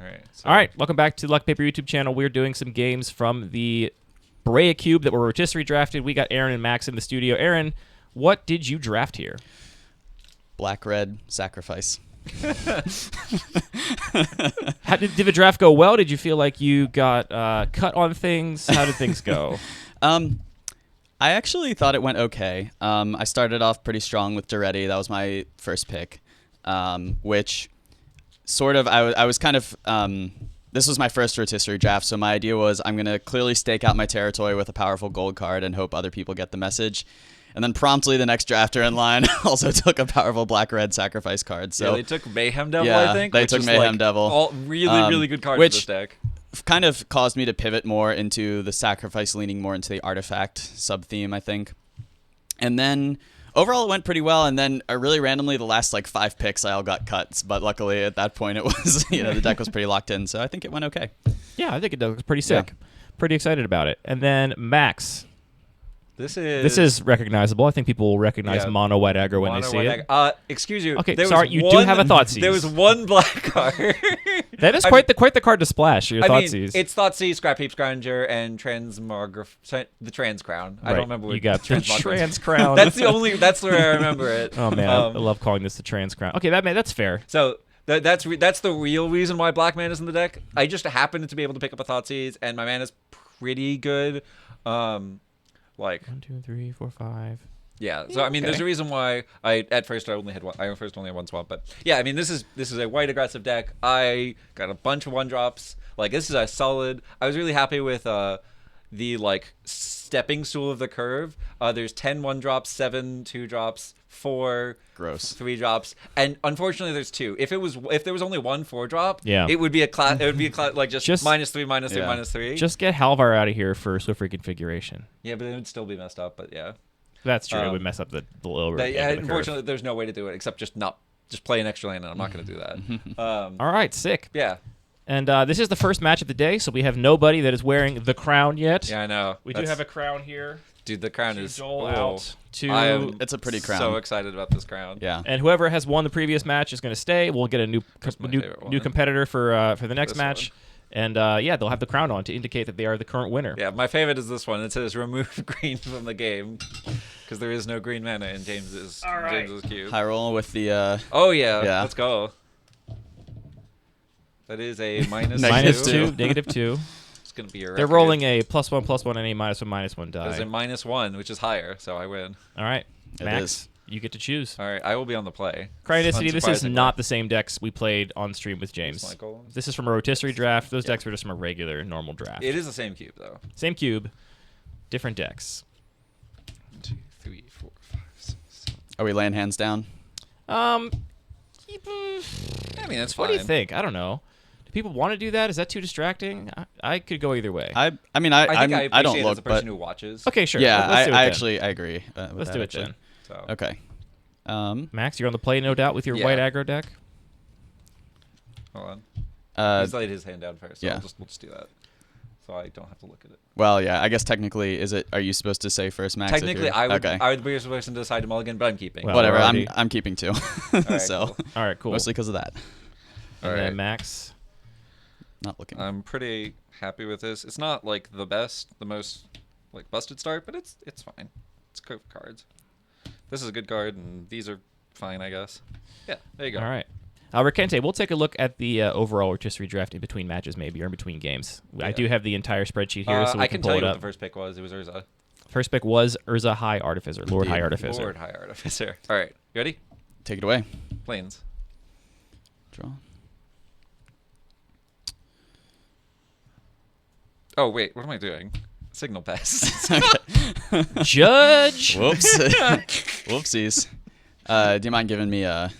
All right. Welcome back to the Luck Paper YouTube channel. We're doing some games from the Breya Cube that were rotisserie drafted. We got Aaron and Max in the studio. Aaron, what did you draft here? Black-red sacrifice. Did the draft go well? Did you feel like you got cut on things? How did things go? I actually thought it went okay. I started off pretty strong with Duretti. That was my first pick, which sort of I was kind of this was my first rotisserie draft, so my idea was I'm going to clearly stake out my territory with a powerful gold card and hope other people get the message. And then promptly the next drafter in line also took a powerful black-red sacrifice card. So yeah, they took Mayhem Devil, I think. They took Mayhem Devil. All really good cards in this deck. Kind of caused me to pivot more into the sacrifice, leaning more into the artifact sub-theme, I think. And then overall it went pretty well, and then really randomly the last like 5 picks I all got cuts, but luckily at that point it was, the deck was pretty locked in, so I think it went okay. Yeah, I think it looks pretty sick. Yeah. Pretty excited about it. And then Max. This is recognizable. I think people will recognize mono white aggro when they see it. Excuse you. Okay, sorry, you do have a Thoughtseize. There was one black card. That is quite the card to splash. Your Thoughtseize. It's Thoughtseize, Scrap Heap Scrounger, and the Trans Crown. Right. I don't remember what you got. The Trans Crown. That's where I remember it. Oh man, I love calling this the Trans Crown. Okay, that's fair. So that's the real reason why black mana is in the deck. I just happened to be able to pick up a Thoughtseize, and my mana is pretty good. Like 1, 2, 3, 4, 5. Yeah, so I mean, there's a reason why I only had one swamp, but yeah, I mean, this is a white aggressive deck. I got a bunch of 1-drops. Like, this is a solid. I was really happy with the like stepping stool of the curve. There's 10 1-drops, 7 2-drops, 4 gross 3-drops, and unfortunately there's 2. If there was only 1 4-drop, yeah, it would be a class. It would be like just -3, -3, -3. Just get Halvar out of here for Swift Reconfiguration. Yeah, but it would still be messed up. But yeah. That's true. It would mess up the lower. Yeah, unfortunately, there's no way to do it except just play an extra lane, and I'm not going to do that. All right, sick. Yeah. And this is the first match of the day, so we have nobody that is wearing the crown yet. Yeah, I know. We do have a crown here. Dude, the crown is Joel out. It's a pretty crown. So excited about this crown. Yeah. And whoever has won the previous match is going to stay. We'll get a new competitor for the next match. And they'll have the crown on to indicate that they are the current winner. Yeah, my favorite is this one. It says remove green from the game because there is no green mana in James's cube. High roll with the. Oh yeah, let's go. That is a -2. -2. It's gonna be your. They're rolling a +1/+1 and a -1/-1 die. There's a -1, which is higher, so I win. All right, Max. You get to choose. All right, I will be on the play. Cryonicity, this is not the same decks we played on stream with James. This is from a rotisserie draft. Those decks were just from a regular, normal draft. It is the same cube, though. Same cube, different decks. 1, 2, 3, 4, 5, 6, 7. Are we laying hands down? I mean, that's fine. What do you think? I don't know. Do people want to do that? Is that too distracting? I could go either way. I mean, I don't look, as a person who watches. Okay, sure. Yeah, I agree. Let's do it then. So. Okay. Max, you're on the play, no doubt, with your white aggro deck. Hold on. He's laid his hand down first. So yeah. We'll just do that, so I don't have to look at it. Well, yeah. I guess technically, are you supposed to say first, Max? Technically, I would be the first person to decide to mulligan, but I'm keeping. Well, whatever. I'm keeping too. Right, so. Cool. All right, cool. Mostly because of that. And then Max. Not looking. I'm pretty happy with this. It's not like the most like busted start, but it's fine. It's good cards. This is a good card, and these are fine, I guess. Yeah, there you go. All right. Rekente, we'll take a look at the overall rotisserie draft in between matches, maybe, or in between games. Yeah. I do have the entire spreadsheet here, so we I can can pull tell it you up. what the first pick was. It was Urza. First pick was Urza High Artificer, Lord High Artificer. Lord High Artificer. All right, you ready? Take it away. Planes. Draw. Oh, wait, what am I doing? Signal pass. Judge! Whoops. Whoopsies. Do you mind giving me a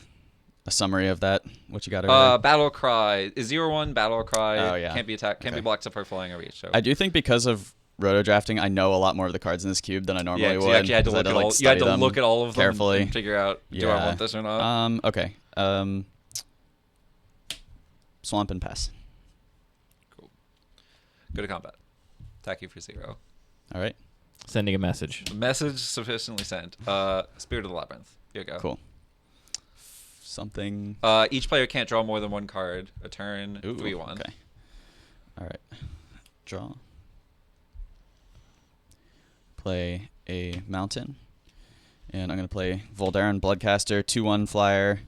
summary of that? What you got over there? Battle Cry. Is 0/1 Battle Cry. Oh, yeah. Can't be attacked. Can't be blocked except for flying or reach. So. I do think because of roto drafting, I know a lot more of the cards in this cube than I normally would. You actually had to look at all. You had to look at all of them carefully and figure out, do I want this or not? Okay. Swamp and pass. Cool. Go to combat. Attack you for 0. All right. Sending a message. Message sufficiently sent. Spirit of the Labyrinth. Here you go. Cool. something. Each player can't draw more than one card a turn. Ooh, 3/1. Okay. All right. Draw. Play a mountain. And I'm going to play Voldaren Bloodcaster, 2/1 flyer.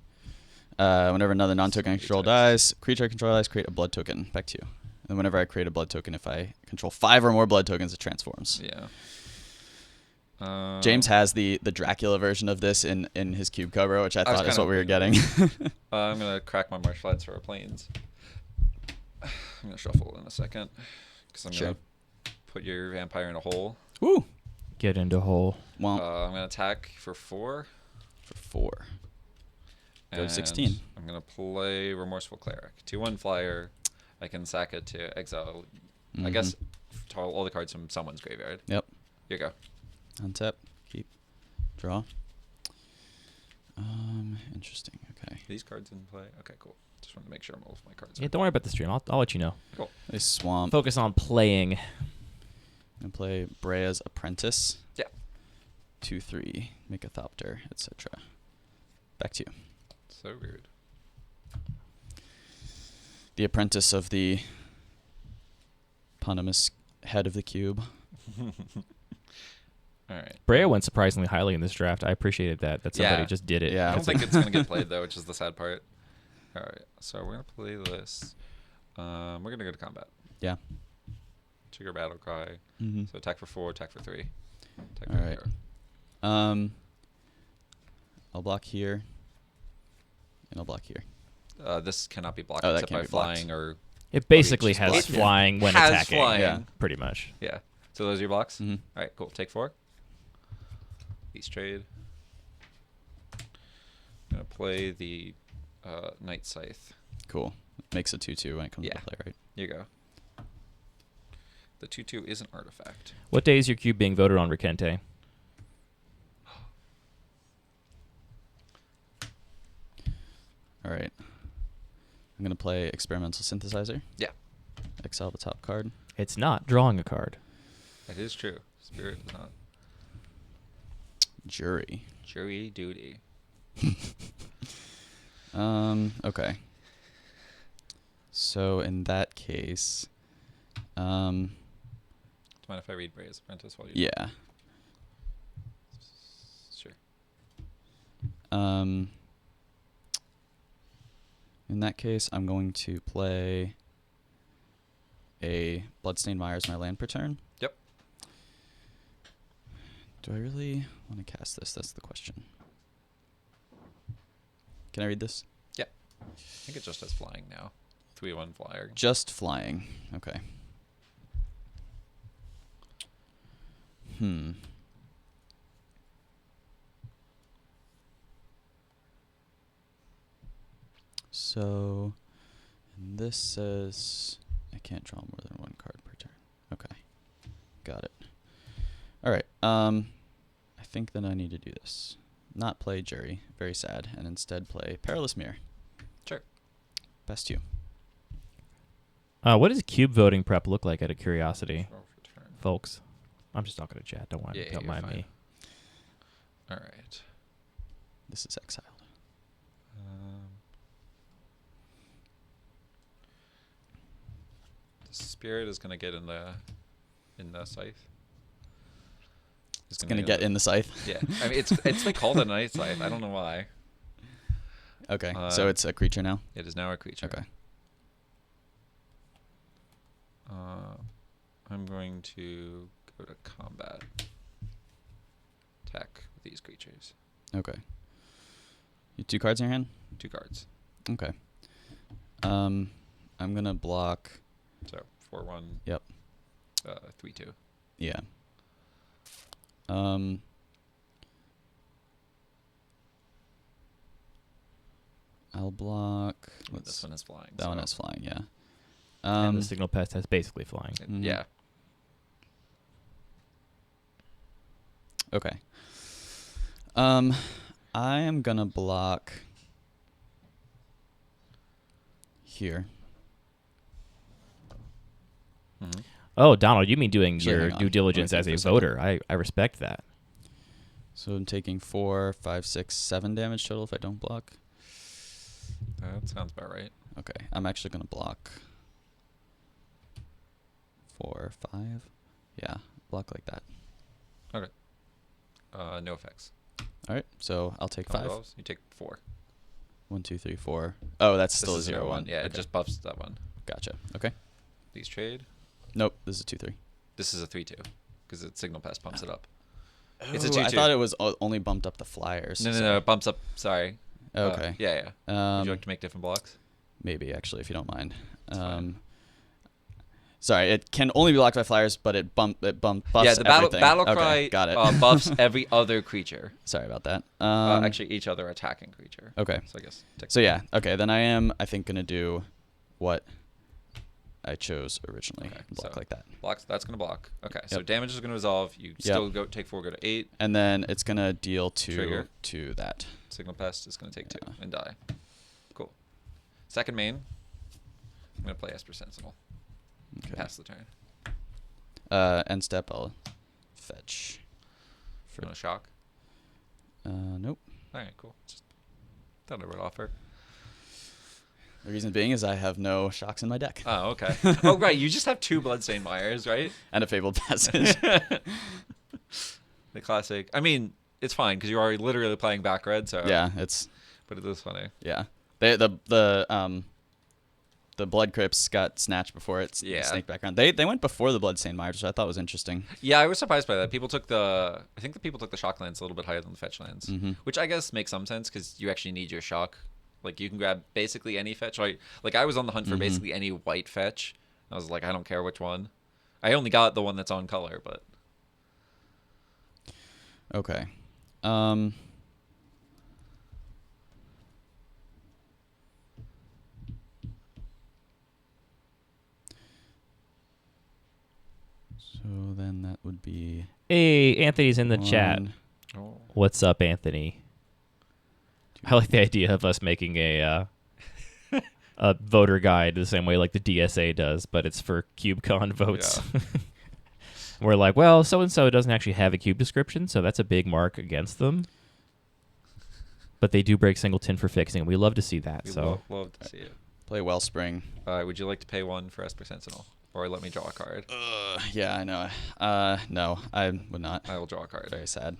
Whenever another non-token I control dies, creature I control dies, create a blood token. Back to you. And whenever I create a blood token, if I control 5 or more blood tokens, it transforms. Yeah. James has the Dracula version of this in his cube cover, which I was thought is kinda what we were hoping getting. I'm going to crack my Marsh Flats for our planes. I'm going to shuffle in a second. Because I'm going to put your vampire in a hole. Woo! Get into hole. Well, I'm going to attack for 4. for 4. Go and 16. I'm going to play Remorseful Cleric. 2/1 flyer. I can sack it to exile, I guess, all the cards from someone's graveyard. Yep. Here you go. Untap. Keep. Draw. Interesting. Okay. These cards in play? Okay, cool. Just want to make sure all of my cards Yeah, are don't worry about the stream. I'll let you know. cool. A swamp. Focus on playing. And play Breya's Apprentice. Yeah. 2/3. Make a Thopter, etc. Back to you. So weird. The apprentice of the eponymous head of the cube. All right. Breya went surprisingly highly in this draft. I appreciated that somebody Yeah. just did it. Yeah. I don't think it's going to get played, though, which is the sad part. All right. So we're going to play this. We're going to go to combat. Yeah. Trigger Battle Cry. Mm-hmm. So attack for 4, attack for 3. Attack All for right. 0. I'll block here. And I'll block here. This cannot be blocked Oh, that except can't by be blocked. flying or... It basically just has block. flying when Has attacking. flying. Yeah. Pretty much. Yeah. So those are your blocks? Mm-hmm. All right, cool. Take 4. East trade. I'm going to play the Night Scythe. Cool. Makes a 2/2 when it comes Yeah. to play, right? Here you go. The 2/2 is an artifact. What day is your cube being voted on, Rikente? All right. I'm going to play Experimental Synthesizer. Yeah. Exile the top card. It's not drawing a card. That is true. Spirit is not. Jury. Jury duty. Okay. So in that case, Do you mind if I read Breya's Apprentice while you... yeah. Sure. In that case, I'm going to play a Bloodstained Mire as my land per turn. Yep. Do I really want to cast this? That's the question. Can I read this? I think it just has flying now. 3/1 flyer. Just flying. Okay. So, and this says I can't draw more than 1 card per turn. Okay. Got it. All right. I think that I need to do this. Not play Jury, very sad, and instead play Perilous Mirror. Sure. Best you. What does cube voting prep look like, out of curiosity, Draw for turn. folks? I'm just talking to chat. Don't Yeah, don't you're mind fine. me. All right. This is exiled. The spirit is gonna get in the scythe. It's gonna get in the scythe. Yeah, I mean it's like called a night scythe. I don't know why. Okay, so it's a creature now. It is now a creature. Okay. I'm going to go to combat. Attack with these creatures. Okay. You 2 cards in your hand. 2 cards. Okay. I'm gonna block. So 4/1. Yep. 3/2. Yeah. I'll block. This one is flying. That so one is flying. Yeah. And the signal pest has basically flying. Yeah. Okay. I am gonna block here. Mhm. Oh, Donald, you mean doing Actually, your hang on. due diligence Let me as think a for a second. voter? I respect that. So I'm taking 4, 5, 6, 7 damage total if I don't block. That sounds about right. Okay, I'm actually gonna block 4, 5. Yeah, block like that. Okay. No effects. All right, so I'll take 5. You take 4. 1, 2, 3, 4. Oh, that's This still a is 0, 1. Yeah, okay. it just buffs that one. Gotcha. Okay. These trade. Nope, this is 2, 3. This is a 3-2 because its signal pass bumps it up. Oh, It's a 2-2. I thought it was only bumped up the flyers. No, it bumps up. Sorry. Okay. Yeah. Would you like to make different blocks? Maybe, actually, if you don't mind. fine. Sorry, it can only be blocked by flyers, but it buffs Yeah, the everything. battle Okay, cry got it. buffs every other creature. Sorry about that. Actually, each other attacking creature. Okay. So I guess. So yeah, okay, then I think, going to do what I chose originally. Okay, Block so like that. Blocks. That's gonna block. Okay. So Yep. damage is gonna resolve. You still take 4, go to 8. And then it's going to deal 2 Trigger. to that. Signal pest is gonna take 2 Yeah. and die. Cool. Second main. I'm gonna play Esper Sentinel. Okay. Pass the turn. End step, I'll fetch. You want to shock? Nope. All right, cool. Just thought I would offer. The reason being is I have no shocks in my deck. Oh, okay. Oh, right. You just have 2 Bloodstained Mires, right? And a Fabled Passage. The classic. I mean, it's fine because you're already literally playing back red. So Yeah, it's But it is funny. yeah. The Blood Crypts got snatched before it snaked back around. They went before the Bloodstained Mires, which I thought was interesting. Yeah, I was surprised by that. I think the people took the shock lands a little bit higher than the fetch lands, which I guess makes some sense because you actually need your shock. Like you can grab basically any fetch. Like I was on the hunt for basically any white fetch. I was like, I don't care which one. I only got the one that's on color, but Okay. So then that would be Hey, Anthony's in the chat. 1, What's up, Anthony? I like the idea of us making a voter guide the same way like the DSA does, but it's for CubeCon votes. Yeah. We're like, well, so-and-so doesn't actually have a cube description, so that's a big mark against them. But they do break singleton for fixing. We love to see that. we So love to see it. play Wellspring. Would you like to pay 1 for Esper Sentinel, or let me draw a card? Yeah, I know. No, I would not. I will draw a card. Very sad.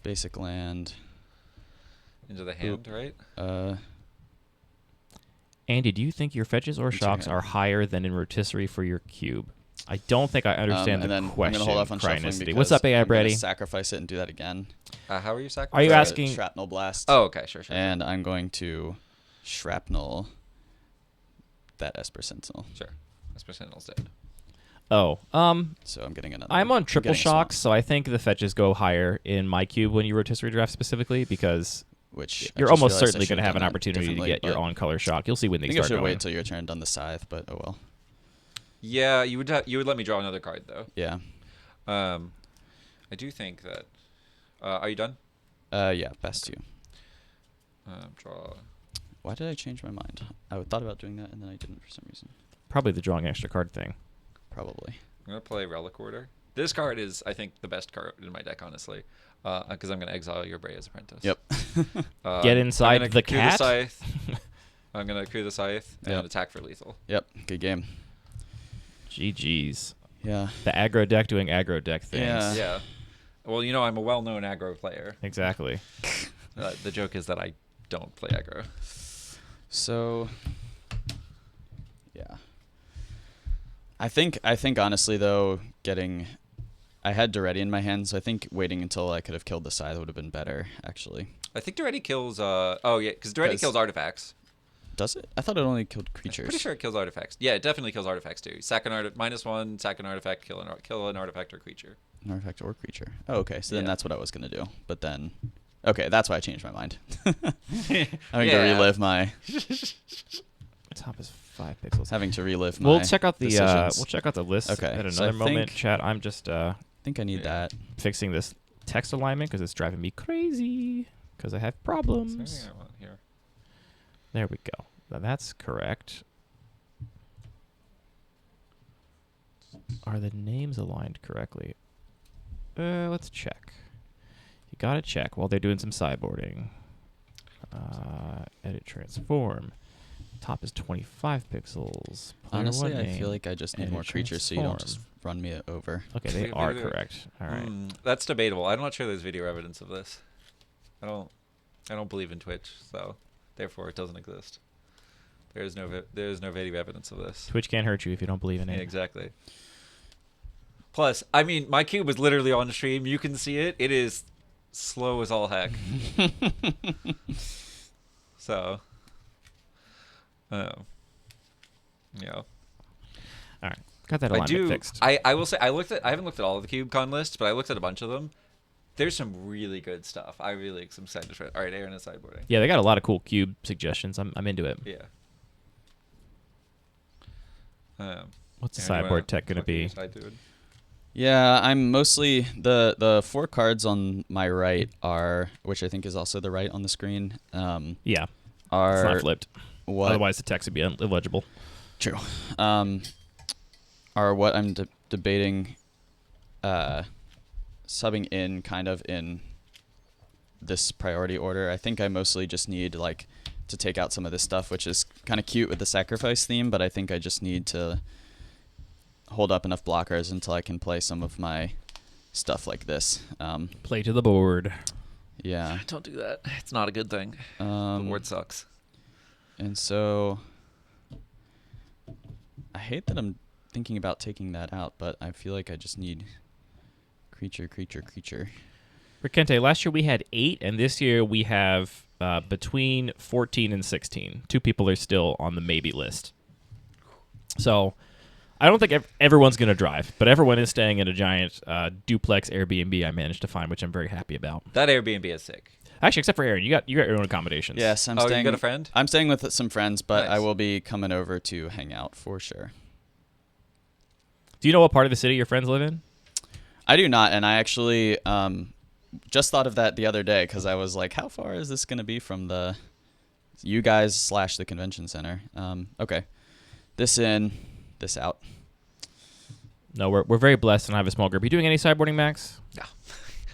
Basic land. Into the hand, right? Andy, do you think your fetches or It's shocks okay. are higher than in rotisserie for your cube? I don't think I understand and the then question. I'm gonna hold off on shuffling Cryonicity. because What's up, AI I'm gonna Brady? sacrifice it and do that again. How are you Are sacrificing? you For asking- Shrapnel Blast. Oh, okay, sure. And I'm going to Shrapnel that Esper Sentinel. Sure. Esper Sentinel's dead. Oh, So I'm getting another. I'm on triple getting a swamp, shocks, so I think the fetches go higher in my cube when you rotisserie draft specifically because which I you're just almost realized I certainly going to should've have an done that opportunity to differently, get your but on-color shock. You'll see when I they think I start should going. wait till your turn done the Scythe, but oh well. Yeah, you would let me draw another card though. Yeah. I do think that. Are you done? Yeah, best you. Draw. Why did I change my mind? I thought about doing that and then I didn't for some reason. Probably the drawing extra card thing. Probably. I'm gonna play Relic Order. This card is, I think, the best card in my deck, honestly, because I'm gonna exile your Breya's Apprentice. Yep. Get inside I'm gonna the coup cat? Scythe. I'm gonna coup the Scythe and Yep. attack for lethal. Yep. Good game. GG's. Yeah. The aggro deck doing aggro deck things. Yeah. Yeah. Well, you know, I'm a well-known aggro player. Exactly. The joke is that I don't play aggro. So, yeah. I think honestly though, I had Duretti in my hand, so I think waiting until I could have killed the Scythe would have been better, actually. I think Duretti kills. Oh yeah, because Duretti 'Cause- kills artifacts. Does it? I thought it only killed I'm creatures. pretty sure it kills artifacts. Yeah, it definitely kills artifacts too. Sack an -1, sack an artifact, kill an artifact or creature. An artifact or creature. Oh, okay. So then Yeah. that's what I was gonna do. But then, okay, that's why I changed my mind. Having to Yeah. relive my Top is 5 pixels. having to relive my. We'll check out the decisions. list Okay, at so I another moment. think- Chat. I'm just I think I need Yeah. that. fixing this text alignment because it's driving me crazy because I have Is there problems. anything I want here? There we go. Now that's correct. Are the names aligned correctly? Let's check. You gotta check while they're doing some sideboarding. Edit transform. Top is 25 pixels. Player Honestly, one I name. feel like I just need Edit more creatures so you don't just transform. run me over. Okay, they Wait, are wait, wait. correct. All right. That's debatable. I'm not sure there's video evidence of this. I don't believe in Twitch, so therefore it doesn't exist. There is no video evidence of this. Twitch can't hurt you if you don't believe in Yeah, it. exactly. Plus, I mean, my cube was literally on stream. You can see it. It is slow as all heck. So, yeah. All right, got that alignment fixed. I will say I haven't looked at all of the KubeCon lists, but I looked at a bunch of them. There's some really good stuff. I really am excited for it. All right, Aaron is sideboarding. Yeah, they got a lot of cool cube suggestions. I'm into it. Yeah. What's the Aaron, you wanna sideboard tech gonna look at your be? side, dude? Yeah, I'm mostly the 4 cards on my right are, which I think is also the right on the screen. Yeah, Are it's not flipped. what? Otherwise, the text would be illegible. True. Are what I'm debating, subbing in kind of in this priority order. I think I mostly just need like to take out some of this stuff, which is kind of cute with the sacrifice theme, but I think I just need to hold up enough blockers until I can play some of my stuff like this. Play to the board. Yeah. Don't do that. It's not a good thing. The board sucks. And so I hate that I'm thinking about taking that out, but I feel like I just need creature. Rikente, last year we had 8, and this year we have between 14 and 16. 2 people are still on the maybe list. So I don't think everyone's going to drive, but everyone is staying in a giant duplex Airbnb I managed to find, which I'm very happy about. That Airbnb is sick. Actually, except for Aaron, you got your own accommodations. Yes, I'm Oh, staying. you got a friend? I'm staying with some friends, but I Nice. will be coming over to hang out for sure. Do you know what part of the city your friends live in? I do not, and I actually just thought of that the other day because I was like, how far is this going to be from the you guys / the convention center? Okay. This in, this out. No, we're very blessed and I have a small group. You doing any sideboarding, Max? No.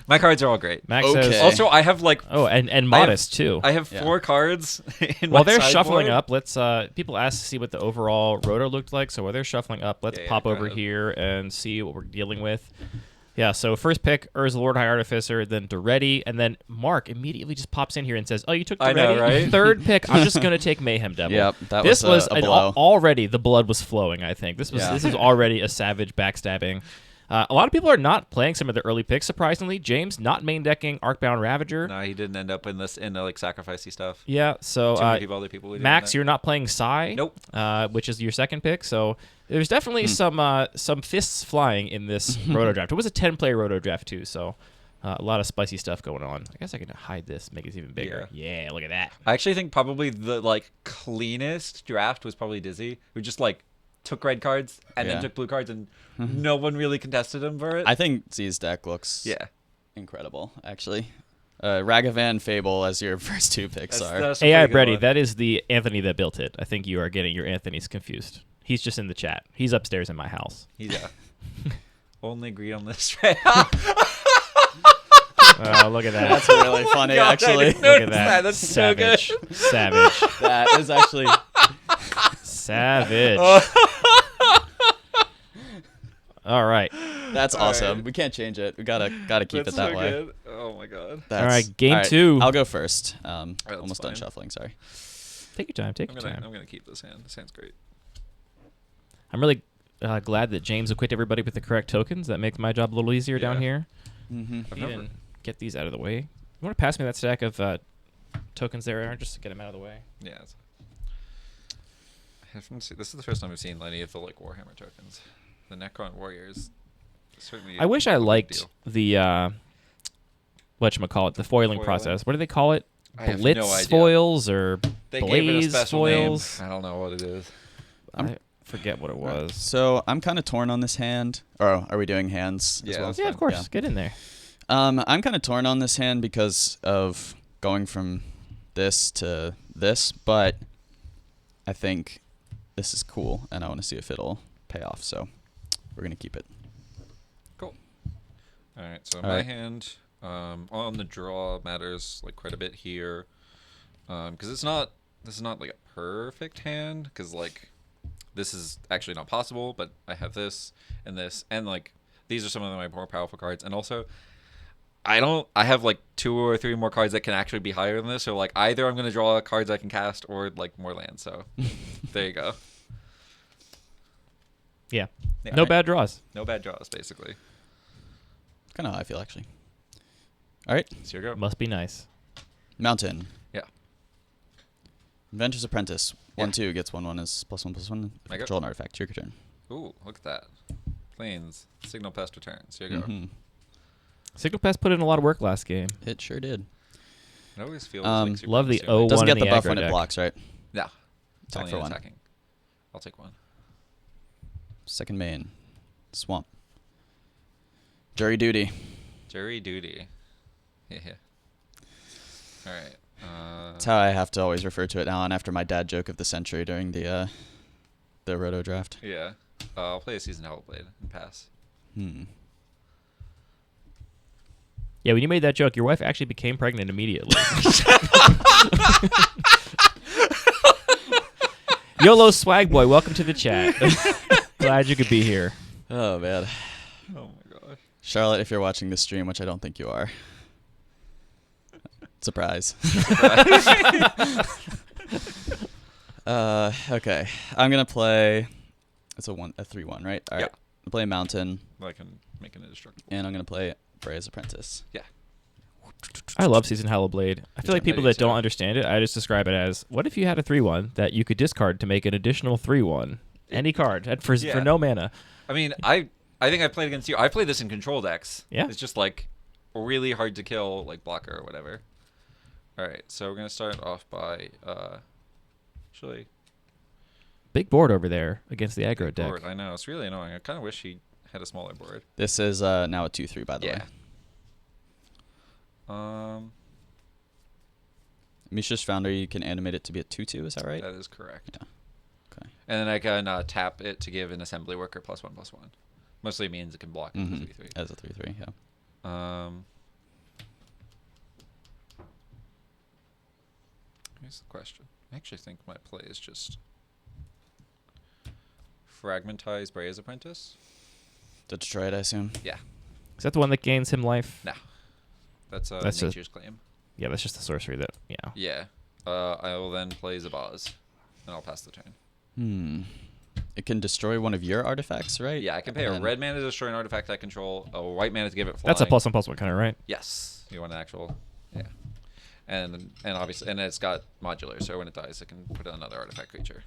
My cards are all great. Max Okay. says. Also, I have like And modest too. I have Yeah. 4 cards in While my they're sideboard. shuffling up, let's people ask to see what the overall roto looked like. So while they're shuffling up, let's Yeah, pop go over ahead. here and see what we're dealing with. Yeah, so first pick, Urza Lord High Artificer, then Duretti, and then Mark immediately just pops in here and says, "Oh, you took Duretti." I know, right? Third pick, I'm just gonna take Mayhem Devil. Yep, that this was a an blow. already the blood was flowing. I think this Yeah. is already a savage backstabbing. A lot of people are not playing some of the early picks. Surprisingly, James not main decking Arcbound Ravager. No, he didn't end up in this in the like sacrificey stuff. Yeah, so Too many other people would do Max, that. you're not playing Psy. Nope. Which is your second pick. So there's definitely some fists flying in this roto draft. It was a 10-player roto draft too, so a lot of spicy stuff going on. I guess I can hide this, make it even bigger. Yeah, look at that. I actually think probably the like cleanest draft was probably Dizzy, who just like took red cards and Yeah. then took blue cards, and no one really contested him for it. I think Z's deck looks yeah. incredible, actually. Ragavan Fable as your first 2 picks are. That's a AI pretty good Brady, one. that is the Anthony that built it. I think you are getting your Anthony's confused. He's just in the chat. He's upstairs in my house. He's only agreed on this right Oh, look at that. That's really funny, God, I actually. didn't Look at notice that. That's so good. Savage. That is actually. Savage. All right. That's awesome. right. We can't change it. We gotta keep That's it that so way. good. Oh my god. That's- right, game all right, 2. I'll go first. that's Almost done fine. shuffling. Sorry. Take your time. Take I'm your gonna time. I'm gonna keep this hand. This hand's great. I'm really glad that James equipped everybody with the correct tokens. That makes my job a little easier down Yeah. here. Mm-hmm. I've You never- didn't get these out of the way. You want to pass me that stack of tokens there, Aaron, just to get them out of the way? Yeah. This is the first time I've seen any of the like Warhammer tokens. The Necron Warriors. Certainly. I wish I a big liked deal. the whatchamacallit, the foiling Foiling? process. What do they call it? I have Blitz no idea. foils or They gave it a blaze special foils? name. I don't know what it is. I forget what it was. So I'm kind of torn on this hand. Or are we doing hands as Yeah, well? that's Yeah, fine. of course. Yeah. Get in there. I'm kind of torn on this hand because of going from this to this, but I think this is cool, and I want to see if it'll pay off. So we're gonna keep it. Cool. All right. So All my right. hand on the draw matters like quite a bit here. because this is not like a perfect hand, because like this is actually not possible, but I have this, and like these are some of my more powerful cards, and also I have like 2 or 3 more cards that can actually be higher than this, so like either I'm gonna draw cards I can cast or like more lands. So there you go. Yeah. Yeah, No right. bad draws. No bad draws, basically. Kind of how I feel, actually. All right. It's your go. Must be nice. Mountain. Yeah. Inventor's Apprentice. Yeah. 1/2 gets 1/1 is +1/+1. I go. Control an artifact. Your turn. Ooh, look at that. Plains. Signal Pest returns. Here you go. Mhm. Signal Pass put in a lot of work last game. It sure did. It always feels Um, like super love the unassuming. O1 Doesn't in get the buff aggro when it deck. blocks, right? Yeah. It's Attack only for 1. attacking. I'll take 1. Second main. Swamp. Jury Duty. Jury duty. Yeah. All right. That's how I have to always refer to it now on after my dad joke of the century during the Roto draft. Yeah. I'll play a Seasoned Hellblade and pass. Yeah, when you made that joke, your wife actually became pregnant immediately. YOLO Swag Boy, welcome to the chat. Glad you could be here. Oh, man. Oh my gosh. Charlotte, if you're watching this stream, which I don't think you are. Surprise. Okay. I'm going to play... It's a 3/1, right? All right. Yeah. I'm play Mountain, I can make an indestructible. and I'm going to play Breya's Apprentice. Yeah. I love Season Hellblade. I feel like people I do that don't too. understand it, I just describe it as, what if you had a 3/1 that you could discard to make an additional 3/1? Any card for Yeah. no mana. I mean, I think I played against you. I played this in control decks. Yeah. It's just like really hard to kill, like blocker or whatever. All right, so we're gonna start off by actually Big board over there against the aggro deck. board. I know it's really annoying. I kind of wish he had a smaller board. This is now a 2/3, by the way. Mishra's Founder, you can animate it to be a 2/2, is that right? That is correct. Yeah. Okay. And then I can tap it to give an assembly worker +1/+1. Mostly means it can block it as a 3/3. As a 3/3, yeah. Here's the question. I actually think my play is just fragmentize Breya's Apprentice. To destroy it, I assume. Yeah. Is that the one that gains him life? No. That's That's a- Nature's Claim. Yeah, that's just the sorcery that, yeah. Yeah. I will then play Zabaz, and I'll pass the turn. It can destroy one of your artifacts, right? Yeah, I can pay a And red mana to destroy an artifact I control, a white mana to give it flying. That's a +1/+1 kind of, right? Yes. You want an actual... Yeah. And obviously... And it's got modular, so when it dies, it can put in another artifact creature.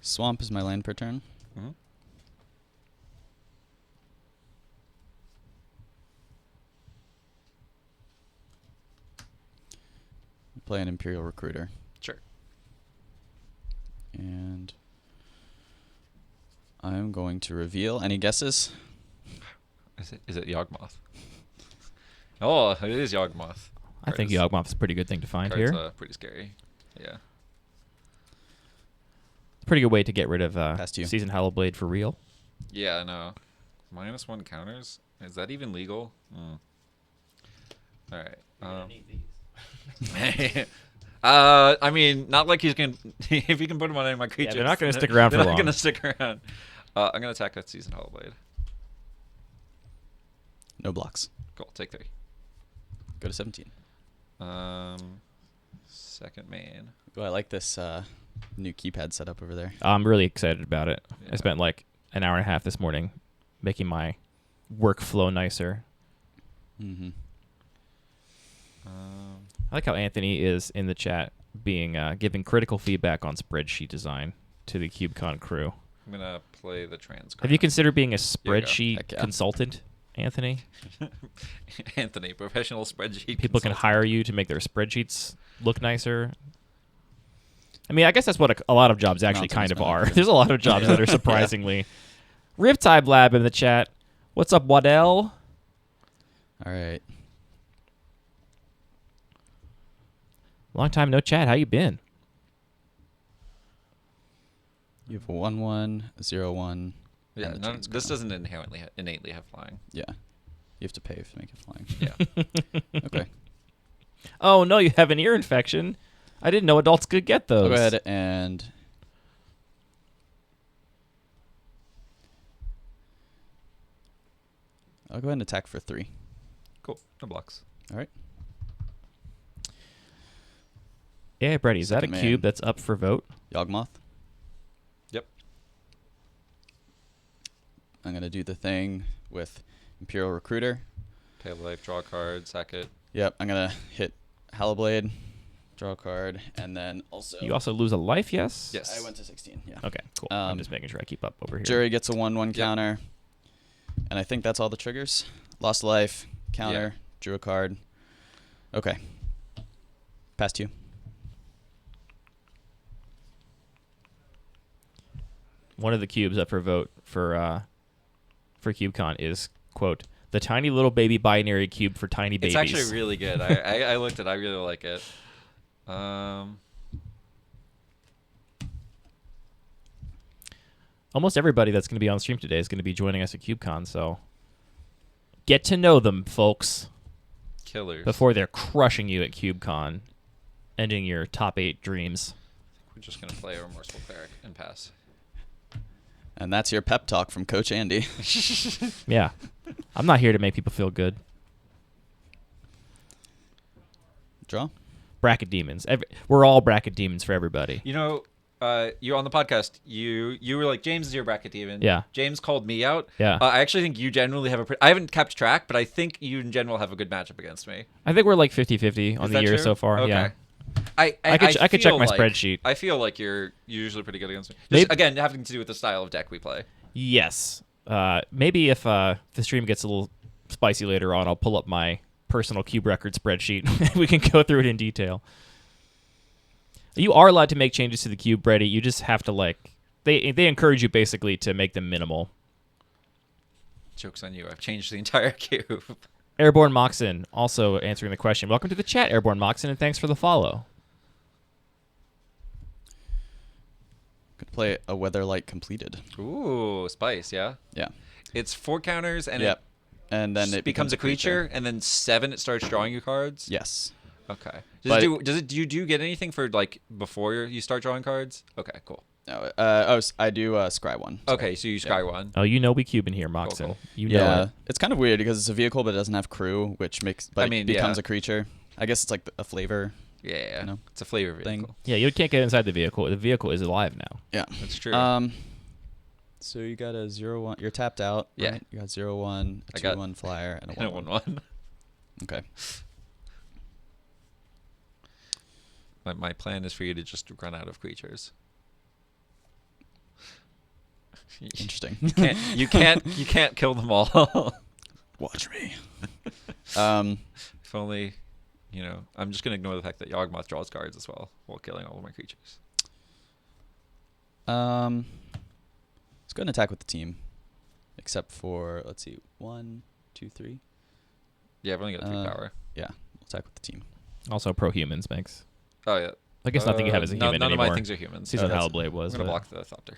Swamp is my land per turn. Mm-hmm. Play an Imperial Recruiter. Sure. And I'm going to reveal. Any guesses? Is it Yawgmoth? Oh, it is Yawgmoth. I think Yawgmoth's a pretty good thing to find Card's, here. pretty scary. Yeah. Pretty good way to get rid of Past you. Season Hellblade for real. Yeah, I know. -1 counters? Is that even legal? All right. I mean, not like he's gonna. If you can put him on any of my creatures, they're not gonna stick around for They're long. not gonna stick around. I'm gonna attack that Season Hellblade. No blocks. Cool. Take 3. Go to 17. Second main. Oh, I like this new keypad setup over there. I'm really excited about it. Yeah. I spent like an hour and a half this morning making my workflow nicer. Mm-hmm. I like how Anthony is in the chat being giving critical feedback on spreadsheet design to the KubeCon crew. I'm gonna play the trans. Have you considered being a go. spreadsheet Heck yeah. consultant, Anthony? Anthony, professional spreadsheet? People can consultant. hire you to make their spreadsheets look nicer. I mean, I guess that's what a lot of jobs actually Mountain's kind of been are. accurate. There's a lot of jobs that are surprisingly. Riptide Lab in the chat. What's up, Waddell? All right. Long time no chat. How you been? You have a 1/1, 0/1. Yeah, and the none, chain's this gone. doesn't innately have flying. Yeah. You have to pay to make it flying. Yeah. Okay. Oh, no, you have an ear infection. I didn't know adults could get those. I'll go ahead and... I'll go ahead and attack for 3. Cool. No blocks. All right. Yeah, Brady, is that a Second man. cube that's up for vote? Yawgmoth. Yep. I'm going to do the thing with Imperial Recruiter. Pay life, draw a card, sack it. Yep, I'm going to hit Hallowblade, draw a card, and then also... You also lose a life, yes? Yes. I went to 16, yeah. Okay, cool. I'm just making sure I keep up over here. Jury gets a 1/1 counter. And I think that's all the triggers. Lost a life, counter, drew a card. Okay. Past you. One of the cubes up for vote for CubeCon is, quote, the tiny little baby binary cube for tiny babies. It's actually really good. I looked at it. I really like it. Almost everybody that's going to be on stream today is going to be joining us at CubeCon, so get to know them, folks, Killers. before they're crushing you at CubeCon, ending your top 8 dreams. We're just going to play a Remorseful Cleric and pass. And that's your pep talk from Coach Andy. Yeah. I'm not here to make people feel good. Draw. Bracket demons. We're all bracket demons for everybody. You know, you on the podcast, you were like, James is your bracket demon. Yeah. James called me out. Yeah. I actually think you generally have I haven't kept track, but I think you in general have a good matchup against me. I think we're like 50-50 on Is the that year true? so far. Okay. Yeah. I could check feel my like- spreadsheet. I feel like you're usually pretty good against me. Just, Maybe- again, having to do with the style of deck we play. Yes. Maybe if the stream gets a little spicy later on, I'll pull up my personal cube record spreadsheet. We can go through it in detail. You are allowed to make changes to the cube, Brady. You just have to they encourage you basically to make them minimal. Joke's on you. I've changed the entire cube. Airborne Moxon also answering the question. Welcome to the chat, Airborne Moxon, and thanks for the follow. Could play a Weatherlight Completed. Ooh, spice, yeah. Yeah. It's 4 counters, and Yep. And then it it becomes a creature, and then 7 it starts drawing you cards. Yes. Okay. But- Do you get anything for like before you start drawing cards? Okay, cool. No, I do scry 1. Sorry. Okay, so you scry 1. Oh, you know we cube in here, Moxon. Cool. You know Yeah, it. it's kind of weird because it's a vehicle, but it doesn't have crew, which makes I mean, becomes yeah. a creature. I guess it's like a flavor. Yeah, You know, it's a flavor thing. vehicle. Yeah, you can't get inside the vehicle. The vehicle is alive now. Yeah, That's true. So you got a 0/1. You're tapped out. Yeah. Right? You got 0/1, a I got- 2/1 flyer, and a And a 1/1. 1/1. Okay. My plan is for you to just run out of creatures. Interesting. You can't kill them all. Watch me. If only, I'm just gonna ignore the fact that Yawgmoth draws cards as well while killing all of my creatures. Let's go and attack with the team, except for let's see, 1, 2, 3. Yeah, I've only got 3 power. Yeah, we'll attack with the team. Also pro-humans, Banks. Oh yeah. I guess nothing you have as a human none anymore. of my things are humans. Season that's- Hellblade was. I'm gonna but- block the Thopter.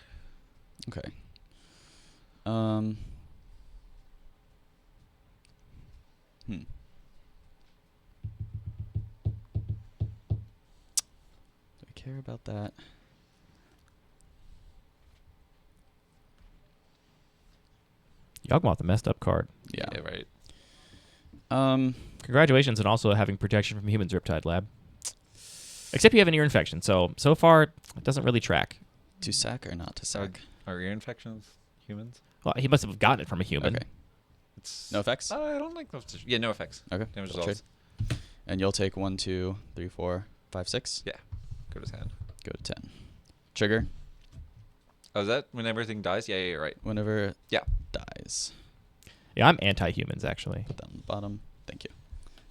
Okay. Do I care about that? Yawgmoth, a messed up card. Yeah. Yeah, right. Congratulations on also having protection from humans, Riptide Lab. Except you have an ear infection, so far it doesn't really track. To sack or not to sack? Are ear infections humans? Well, he must have gotten it from a human. Okay. It's No effects? I don't like those. Yeah, no effects. Okay. Damage we'll results. trade. And you'll take 1, 2, 3, 4, 5, 6. Yeah. Go to his hand. Go to 10. Trigger Oh, is that when everything dies? Yeah, you're right. whenever it Yeah. dies. Yeah, I'm anti-humans, actually. Put that on the bottom. Thank you.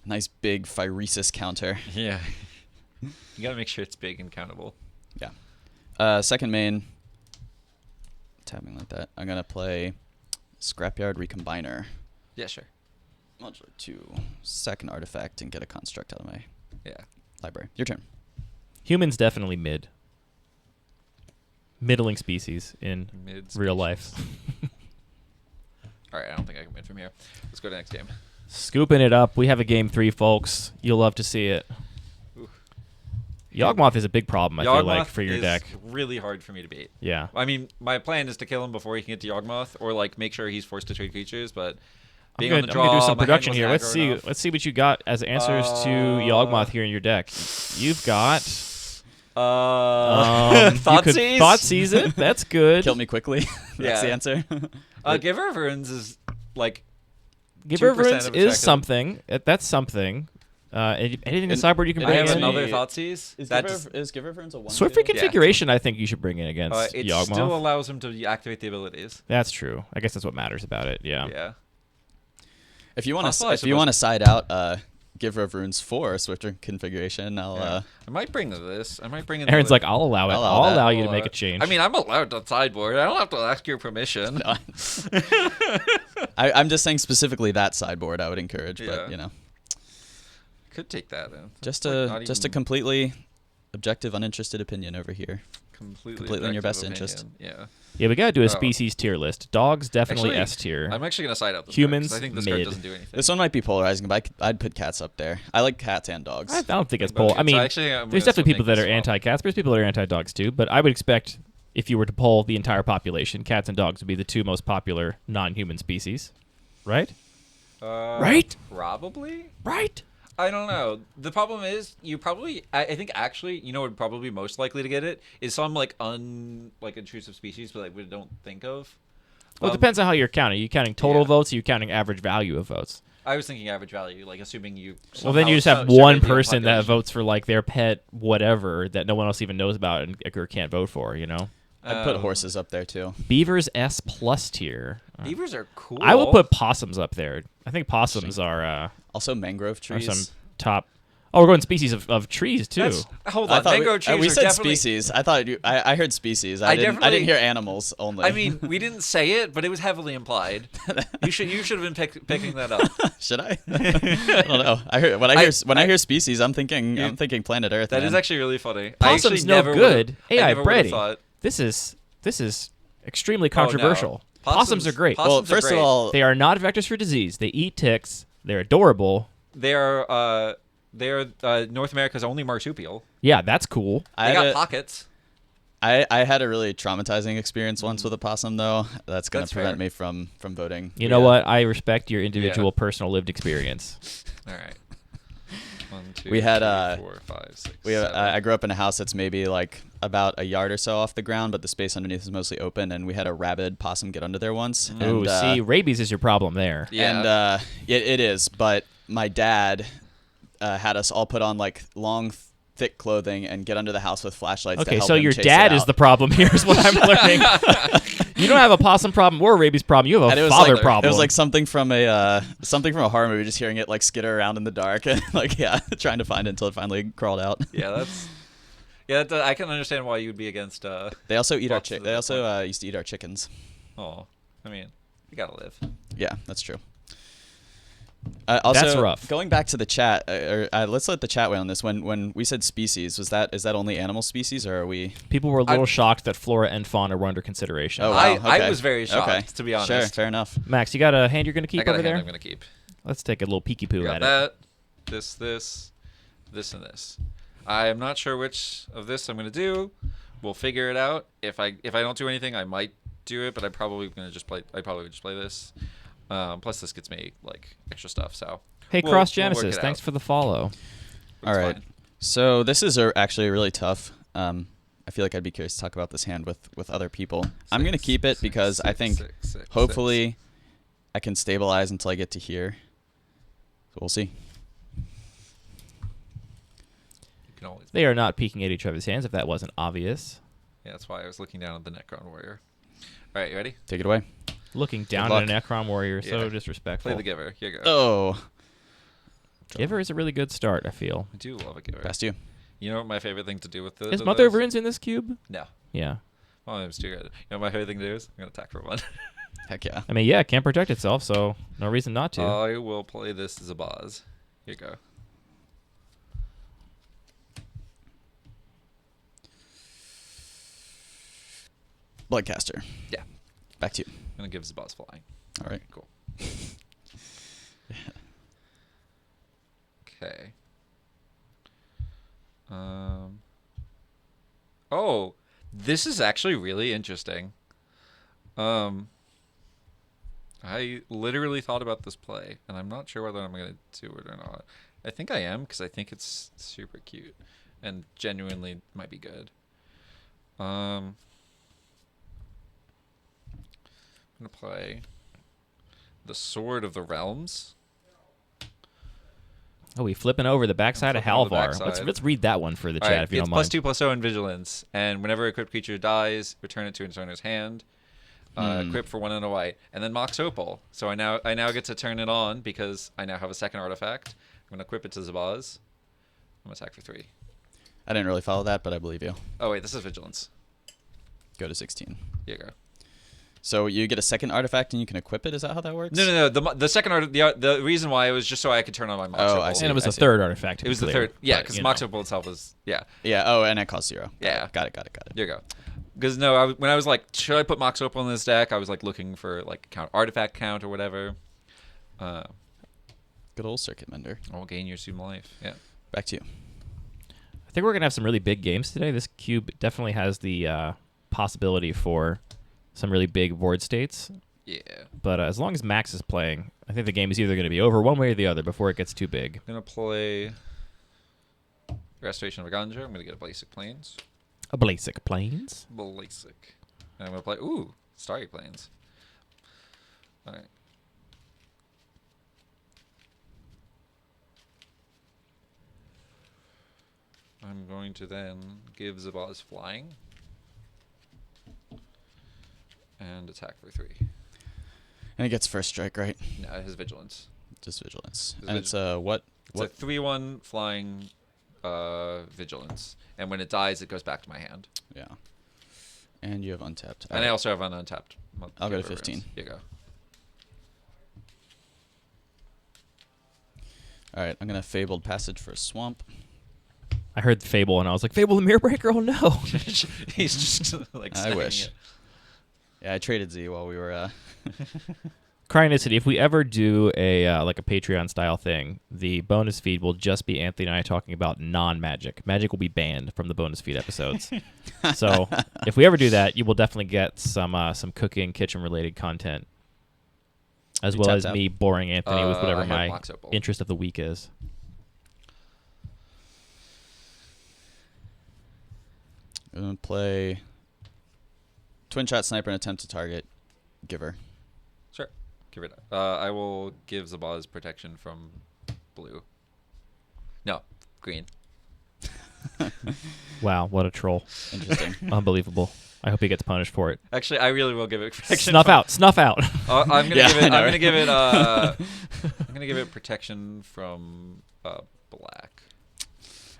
Nice big Phyresis counter. Yeah. You gotta make sure it's big and countable. Yeah. Second main. Tapping like that. I'm going to play Scrapyard Recombiner. Yeah, sure. Modular 2. Second artifact and get a construct out of my Yeah. library. Your turn. Humans definitely mid. Middling species in Mid real life. All right, I don't think I can win from here. Let's go to the next game. Scooping it up. We have a game 3, folks. You'll love to see it. Ooh. Yawgmoth is a big problem, I feel like, for your is deck. really hard for me to beat. Yeah. I mean, my plan is to kill him before he can get to Yawgmoth, or like make sure he's forced to trade creatures. But being on the draw, I'm gonna do some my hand production wasn't here. Let's aggro see. enough. Let's see what you got as answers to Yawgmoth here in your deck. You've got Thoughtseize? Thoughtseize it. That's good. Kill me quickly. That's the Yeah. answer. Giver of Runes is like Giver of 2% Runes of is effective. something. That's something. Anything in the sideboard you can I bring I have in. another Thoughtseize. Is Giver of Runes a 1? Swift reconfiguration, I think you should bring in against It Yawgmoth. still allows him to activate the abilities. That's true. I guess that's what matters about it. Yeah. Yeah. If you want Also, I to side out Giver of Runes 4 Swift configuration, I'll I might bring this. I might bring in. Aaron's like, I'll allow it. I'll I'll allow allow that. you to make a change. I mean, I'm allowed to sideboard. I don't have to ask your permission. I'm just saying specifically that sideboard I would encourage, Yeah. but you know, Could take that in. just Like, a not just a even completely objective, uninterested opinion over here. completely in your best objective interest. opinion. Yeah. yeah, we gotta do a Oh. species tier list. Dogs definitely Actually, S tier. I'm actually gonna side out this Humans, card, 'cause I think this card mid. doesn't do anything. This one might be polarizing, but I'd put cats up there. I like cats and dogs. I don't think it's But poll. I mean, actually, I'm there's gonna definitely people make that this are swap. anti-cats. There's people that are anti-dogs too. But I would expect if you were to poll the entire population, cats and dogs would be the 2 most popular non-human species, right? Right? Probably. Right? I don't know. The problem is, you probably. I think actually, you know, what would probably be most likely to get it is some like intrusive species, but like we don't think of. Well, it depends on how you're counting. Are you counting total Yeah. votes? Or are you counting average value of votes? I was thinking average value, like assuming you. Well, then you just have somehow one surveyed the person that population. votes for like their pet whatever that no one else even knows about and or can't vote for. You know, I'd put horses up there too. beavers S plus tier. Beavers are cool. I would put possums up there. I think possums are Also, mangrove trees. some top. Oh, we're going species of trees too. Hold I on, thought mangrove trees we are said definitely. species. I thought I heard species. I didn't definitely- hear animals only. I mean, we didn't say it, but it was heavily implied. You should have been picking that up. should I? I don't know. I heard when I hear species, I'm thinking planet Earth. That man. is actually really funny. Possums I actually no never good. would've- AI I never would've Brady. thought. This is extremely Oh, no. controversial. Possums are great. Well, Possums are first of great. all, They are not vectors for disease. They eat ticks. They're adorable. They are North America's only marsupial. Yeah, that's cool. They got pockets. I had a really traumatizing experience once with a possum, though. That's going to That's prevent fair. me from voting. You know Yeah. what? I respect your individual personal lived experience. All right. 1, 2, We had, 3, 4, 5, 6, We have, 7. I grew up in a house that's maybe like about a yard or so off the ground, but the space underneath is mostly open. And we had a rabid possum get under there once. Ooh, and, see, rabies is your problem there. Yeah. And it is. But my dad had us all put on like long, thick clothing and get under the house with flashlights. to Okay, help so him your chase dad it is out. the problem here, is what I'm learning. You don't have a possum problem or a rabies problem. You have And a it was father like, problem. It was like something from a horror movie, just hearing it like skitter around in the dark and like trying to find it until it finally crawled out. I can understand why you would be against. They also eat our Foxes at they that also used to eat our chickens. Oh, I mean, you gotta live. Yeah, that's true. Also, That's rough. Going back to the chat, let's let the chat weigh on this. When we said species, is that only animal species, or are we? People were a little shocked that flora and fauna were under consideration. Oh, wow, I okay. was very shocked, Okay. to be honest. Sure, fair enough. Max, you got a hand you're going to keep I got over a hand there? I'm gonna keep. Let's take a little peeky poo Got at it. that. This, and this. I am not sure which of this I'm gonna do. We'll figure it out. If I don't do anything, I might do it, but I probably would just play this. Plus, this gets me like extra stuff. So. Hey, We'll Cross work Genesis, it thanks out. for the follow. All right. Fine. So this is actually really tough. I feel like I'd be curious to talk about this hand with other people. I'm gonna keep it because I think hopefully I can stabilize until I get to here. So we'll see. You can always. They are not peeking at each other's hands, if that wasn't obvious. Yeah, that's why I was looking down at the Necron Warrior. All right, you ready? Take it away. Looking down luck. at a Necron Warrior, so Yeah. disrespectful. Play the Giver. Here you go. Oh, Giver is a really good start, I feel. I do love a Giver. past you. You know what my favorite thing to do with the Is Mother of Runes in this cube? No. Yeah. Oh, it's too good. You know what my favorite thing to do is? I'm going to attack for 1. Heck yeah. I mean, yeah, it can't protect itself, so no reason not to. I will play this as a Boz. Here you go. Bloodcaster. Yeah. Back to you. I'm going to give Zabaz flying. All right. Cool. Oh, this is actually really interesting. I literally thought about this play, and I'm not sure whether I'm going to do it or not. I think I am, because I think it's super cute and genuinely might be good. I'm going to play the Sword of the Realms. Oh, we flipping over the backside of flipping over the Halvar. backside. Let's read that one for the All chat right, if you it's don't mind. +2/+0 in Vigilance, and whenever a equipped creature dies, return it to its owner's hand. Equip for 1 and a white, and then Mox Opal. So I now get to turn it on because I now have a second artifact. I'm gonna equip it to Zabaz. I'm gonna attack for 3. I didn't really follow that, but I believe you. Oh wait, this is Vigilance. Go to 16. Here you go. So you get a second artifact and you can equip it. Is that how that works? No. The second the reason why it was just so I could turn on my Mox Opal. I see. And it was I a see. third artifact. It was the third. Yeah, because Mox Opal itself was Yeah. Oh, and it costs 0. Yeah. Got it. There you go. Because no, when I was like, should I put Mox Opal in this deck? I was like looking for like artifact count or whatever. Good old Circuit Mender. I'll gain your Zoom life. Yeah. Back to you. I think we're going to have some really big games today. This cube definitely has the possibility for some really big board states. Yeah. But as long as Max is playing, I think the game is either going to be over one way or the other before it gets too big. I'm going to play Restoration of Ganja. I'm going to get a Basic Plains. A Basic Plains. Basic. And I'm going to play, Starry Plains. All right. I'm going to then give Zabaz flying. And attack for 3. And it gets first strike, right? No, it has Vigilance. Just Vigilance. It's And it's what? It's a 3/1 flying Vigilance. And when it dies, it goes back to my hand. Yeah. And you have untapped. And I also have an untapped. I'll go to 15. Here you go. All right, I'm going to Fabled Passage for a Swamp. I heard Fable and I was like, Fable the Mirror Breaker? Oh no. He's just like I wish. Yeah, I traded Z while we were... Cryonicity, if we ever do a like a Patreon style thing, the bonus feed will just be Anthony and I talking about non-Magic. Magic will be banned from the bonus feed episodes. So if we ever do that, you will definitely get some cooking, kitchen related content, as well as me boring Anthony with whatever my interest of the week is. I'm going to play Twin Shot Sniper and attempt to target Giver. Sure. Give it. I will give Zabaz protection from blue. No, green. Wow, what a troll. Interesting. Unbelievable. I hope he gets punished for it. Actually, I really will give it protection. Snuff out. Snuff out. I'm gonna Yeah, give it. I know, I'm right? gonna give it. I'm gonna give it protection from black.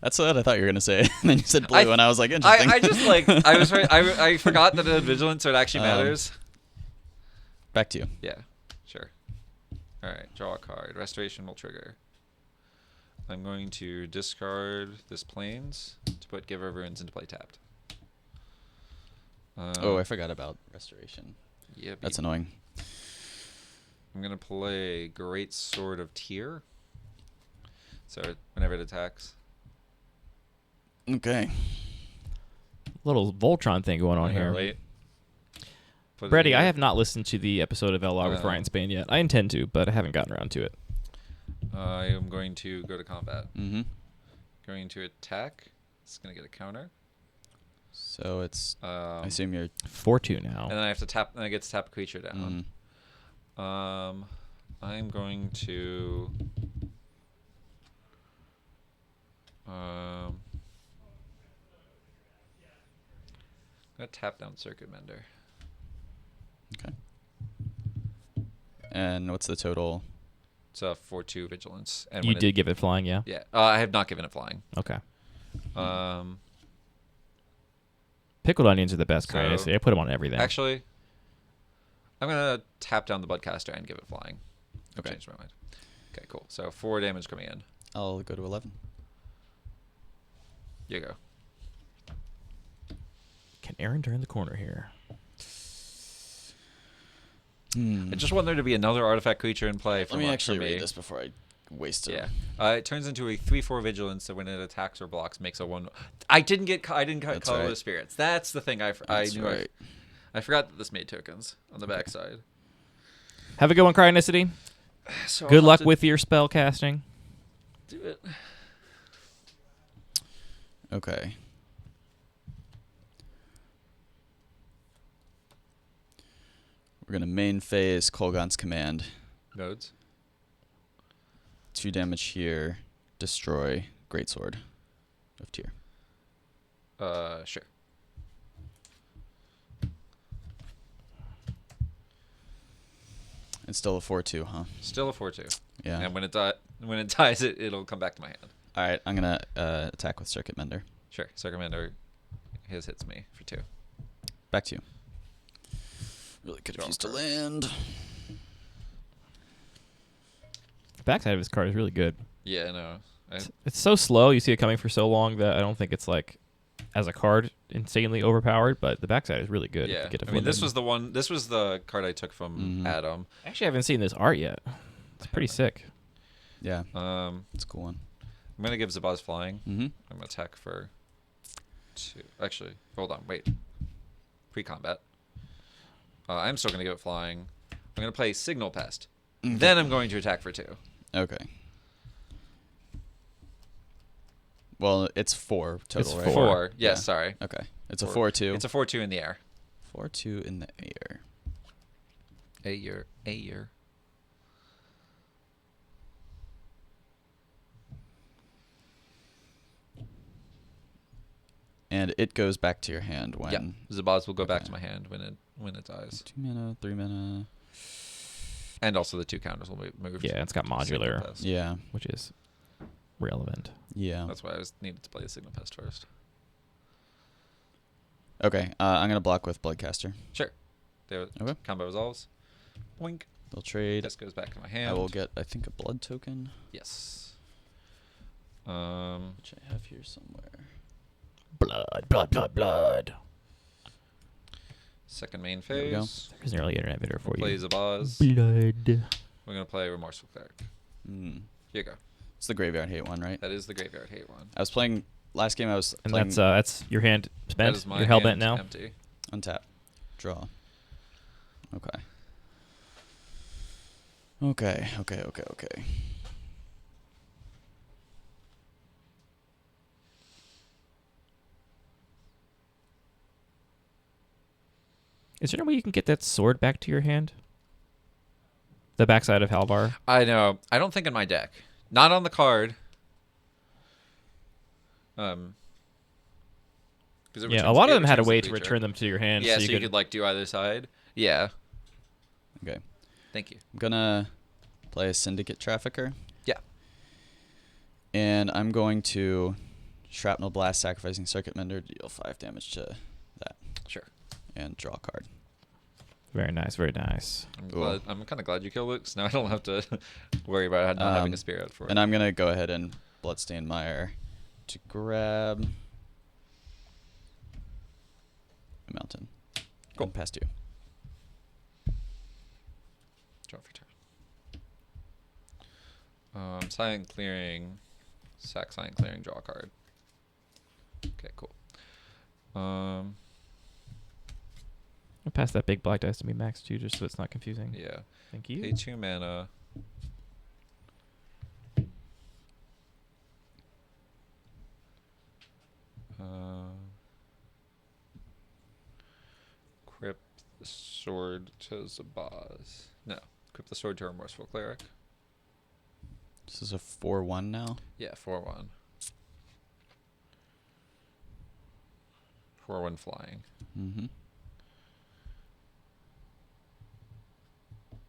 That's what I thought you were going to say. And then you said blue, and I was like, interesting. I just like I was I forgot that it had vigilance, so it actually matters. Back to you. Yeah, sure. All right, draw a card. Restoration will trigger. I'm going to discard this plains to put Giver of Runes into play tapped. I forgot about Restoration. Yeah, That's annoying. I'm going to play Great Sword of Tyr. So whenever it attacks. Okay. Little Voltron thing going on here. Wait. Brady, I have not listened to the episode of LR with Ryan Spain yet. I intend to, but I haven't gotten around to it. I am going to go to combat. Mm-hmm. Going to attack. It's going to get a counter. So it's, I assume you're... 4-2 now. And then I have to tap, and I get to tap a creature down. Mm. I'm going to... I'm going to tap down Circuit Mender. Okay. And what's the total? It's a 4/2 vigilance. And You when did give it flying, yeah? Yeah. I have not given it flying. Okay. Um, Pickled onions are the best kind. So- I put them on everything. Actually, I'm going to tap down the Budcaster and give it flying. I've Okay. changed my mind. Okay, cool. So 4 damage coming in. I'll go to 11. You go. Can Aaron turn the corner here? Hmm. I just want there to be another artifact creature in play. Let me actually for me. read this before I wasted. Yeah. It turns into a 3/4 vigilance, so when it attacks or blocks, makes a 1. I didn't get That's color right. of spirits. That's the thing I That's knew. right. I forgot that this made tokens on the backside. Have a good one, Cryonicity. So Good I'll have luck to with your spell casting. do it. Okay. We're gonna main phase Kolgon's command. Nodes. 2 damage here. Destroy Greatsword of tier. Sure. It's still a 4/2, huh? Still a 4/2. Yeah. And when it dies, it'll come back to my hand. All right, I'm gonna attack with Circuit Mender. Sure. Circumender, his hits me for 2. Back to you. Really could have Draw used to card. land. The backside of his card is really good. Yeah, no. It's so slow. You see it coming for so long that I don't think it's like, as a card, insanely overpowered. But the backside is really good. If Yeah. you get to I mean, flip this it. was the one. This was the card I took from Mhm. Adam. Actually, I haven't seen this art yet. It's pretty sick. Yeah, I'm it's a cool one. gonna give Zabaz flying. Mm-hmm. I'm gonna attack for 2. Actually, hold on. Wait. Pre-combat. I'm still gonna give it flying. I'm gonna play Signal Pest. Then I'm going to attack for 2. Okay. Well, it's 4 total, It's right? 4. Yes, Yeah. sorry. Okay. It's a 4. 4/2. It's a 4/2 in the air. 4/2 in the air. A year. And it goes back to your hand when Yeah. Zabaz will go back Okay. to my hand when it dies. 2 mana, 3 mana. And also the 2 counters will move. Yeah, it's got to Signal modular, Pest. Yeah. which is relevant. Yeah. That's why I needed to play the Signal Pest first. Okay. I'm gonna block with Bloodcaster. Sure. There, Okay. combo resolves. Boink. They'll trade. This goes back to my hand. I will get, I think, a blood token, Yes. which I have here somewhere. Blood. Second main There we go. phase. There's an early internet video for Play you. Zabaz. Blood. We're gonna play Remorseful Cleric. Mm. Here you go. It's the Graveyard Hate one, right? That is the Graveyard Hate one. I was playing last game. I was And playing that's your hand That spent. is my You're hell bent hand now. empty. untap, draw. Okay. Okay. Is there any way you can get that sword back to your hand? The backside of Halvar. I know. I don't think in my deck. Not on the card. 'Cause it Yeah, a returns- lot it of them had a returns the way to creature. return them to your hand. Yeah, so you could like do either side. Yeah. Okay. Thank you. I'm gonna play a Syndicate Trafficker. Yeah. And I'm going to Shrapnel Blast, sacrificing Circuit Mender, deal 5 damage to that, Sure. and draw a card. Very nice, very nice. I'm kind of glad you killed it, because now I don't have to worry about not having a spirit for it. And I'm gonna go ahead and Bloodstained Mire to grab a mountain. Cool. And pass 2. Draw for turn. Silent clearing, sack silent clearing, draw a card. Okay, cool. I'll pass that big black dice to me, Max, too, just so it's not confusing. Yeah. Thank you. Pay 2 mana. Crypt the sword to Zabaz. No, crypt the sword to Remorseful Cleric. This is a 4/1 now. Yeah, 4/1. 4/1 flying. Mm-hmm.